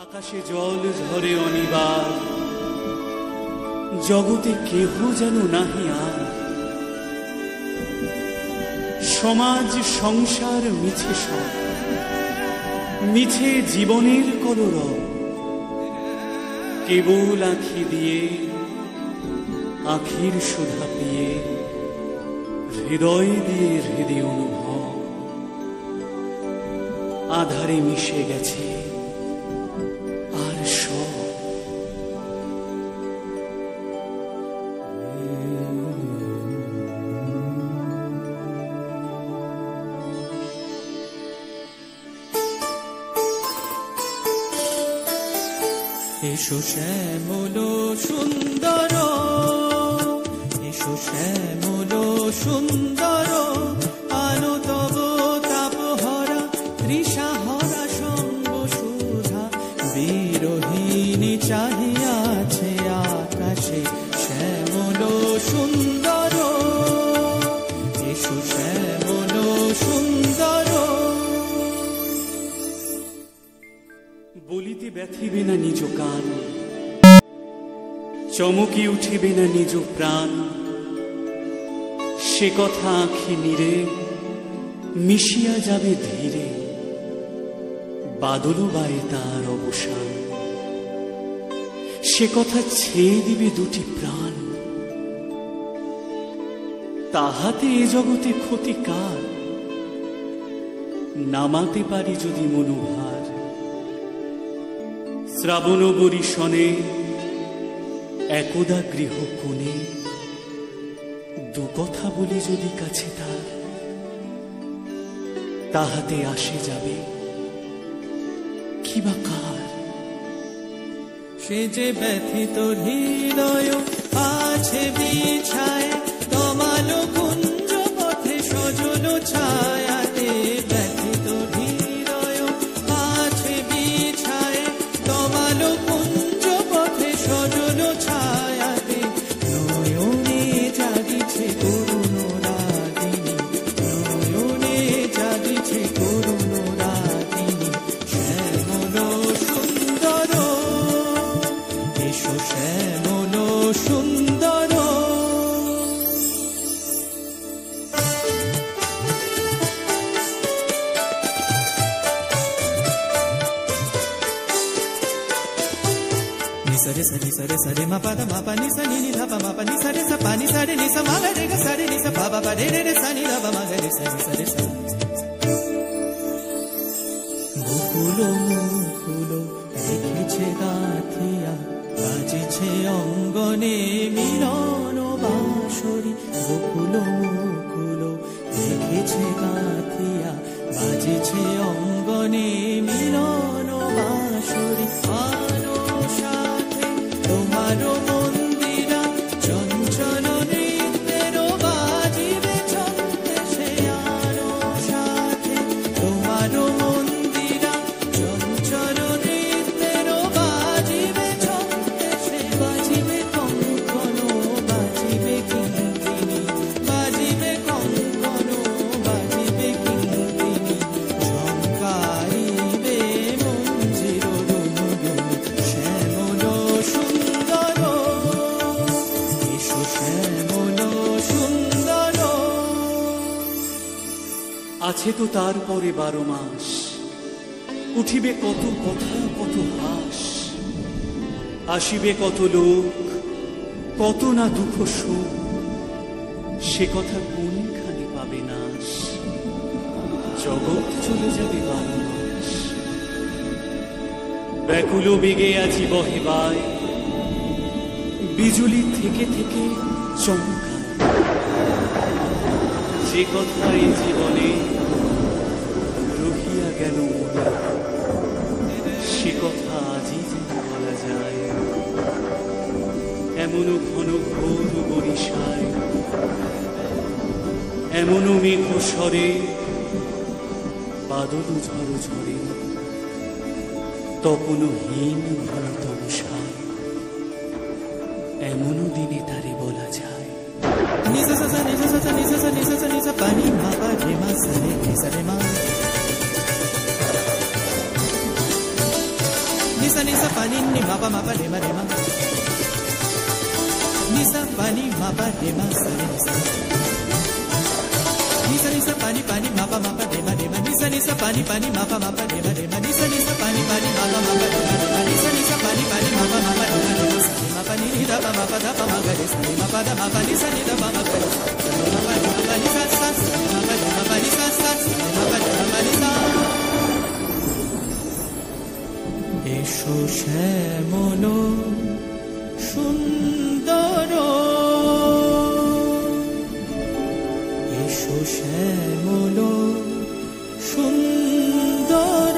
আকাশে জল ঝরে অনিবার, জগতে কেহ যেন নাহি আর। সমাজ সংসার মিছে সব, মিছে জীবনের কলরব। কেবল আঁখি দিয়ে আখির সুধা পিয়ে, হৃদয় দিয়ে হৃদয় অনুভব। আধারে মিশে গেছে আর সব। এসো শ্যামল সুন্দর, এসো শ্যামল সুন্দর, আলো তব তাপহরা তৃষাহরা সঙ্গ সুধা। বিরোহিণী চাহিয়াছে আকাশে শ্যামল সুন্দর, এসো শ্যামল সুন্দর। বলিতে ব্যথিবে না নিজ কান, চমকি উঠিবে না নিজ প্রাণ। সে কথা আঁখি নীরে মিশিয়া যাবে ধীরে, বাদল বায়ে তার অবসান। সে কথা ছেয়ে দিবে দুটি প্রাণ, তাহাতে এ জগতে ক্ষতি কার? নামাতে পারি যদি মনোভার, শ্রাবণ বরিশনে একদা গৃহ কোণে। দু কথা বলি যদি কাছে তার, তাহাতে আসে যাবে কি বা কার? সে যে ব্যথিত হৃদয় আছে বিছায়, তমালো কুঞ্জ পথে সজল ছায়াতে। ব্যথিত হৃদয় আছে বিছায়, তমালো কুঞ্জ পথে সজল ছায়াতে। নয়নে জাগিছে করুণ রাগিনী, নয়নে জাগিছে করুণ রাগিনী। শ্যামল সুন্দর, এসো শ্যামল সুন্দর। Nisare sare sare sare ma pa da ma pa ni sa ni ni da pa ma pa ni sare sa pa ni sare ni sa ma ga re ga sare ni sa pa pa pa re re re sa ni da pa ma ga re sa ni sare sa. মুকুলো মুকুলো রেখেছে গাথিয়া, বাজেছে অঙ্গনে মিলন বাঁশরি। মুকুলো মুকুলো রেখেছে গাথিয়া, বাজেছে অঙ্গনে মিলন বাঁশরি। আলো সাথে তোমারও মন্দিরা, চঞ্চল নৃত্যের বাজিবে ছন্দে সে। আলো সাথে তোমারও মন্দিরা, চঞ্চল নৃত্যের বাজিবে ছন্দে সে। বাজিবে কঙ্কণ, বাজিবে কিঙ্কিণী, বাজিবে কঙ্কণ, বাজিবে কিঙ্কিণী। ঝঙ্কারিবে মঞ্জির রুনুরুনু। শ্যামল সুন্দর, এসো শ্যামল সুন্দর। আছে তো তারপরে 12 মাস, উঠিবে কত কথা কত হাস। আসিবে কত লোক, কত না দুঃখ সুখ। সে কথা কোনখানে পাবে নাশ? জগৎ চলে যাবে 12 মাস। ব্যাকুল বেগে আজি বহে বায়, বিজুলি থেকে থেকে চমকায়। যে কথা এই জীবনে রহিয়া গেল মনে, সে কথা আজই যেন বলা যায়। এমনও ঘন ঘোর বরিশায়, এমনও মেঘ স্বরে বাদল ঝড় ঝরে। তপনও হীন ঘন তমসায়, এমনও দিনে তারে বলা যায়। নিসা সা নিসা সা নিসা সা নিসা সা নিসা পা নি মা পা রে মা সা রে নি সা রে মা। nisa nisa pani ni mapa mapa rema rema nisa pani mapa rema sare nisa nisa nisa pani pani mapa mapa rema rema nisa nisa pani pani mapa mapa rema rema nisa nisa pani pani mapa mapa rema rema nisa nisa pani pani mapa mapa rema rema sare mapa ni da pa mapa da pa mapa re sare mapa da mapa ni sa ni da pa mapa re sare mapa ni mapa ni sa sa sare mapa ni mapa ni sa sa sare mapa ni mapa ni sa এসো শ্যামল সুন্দর এসো শ্যামল সুন্দর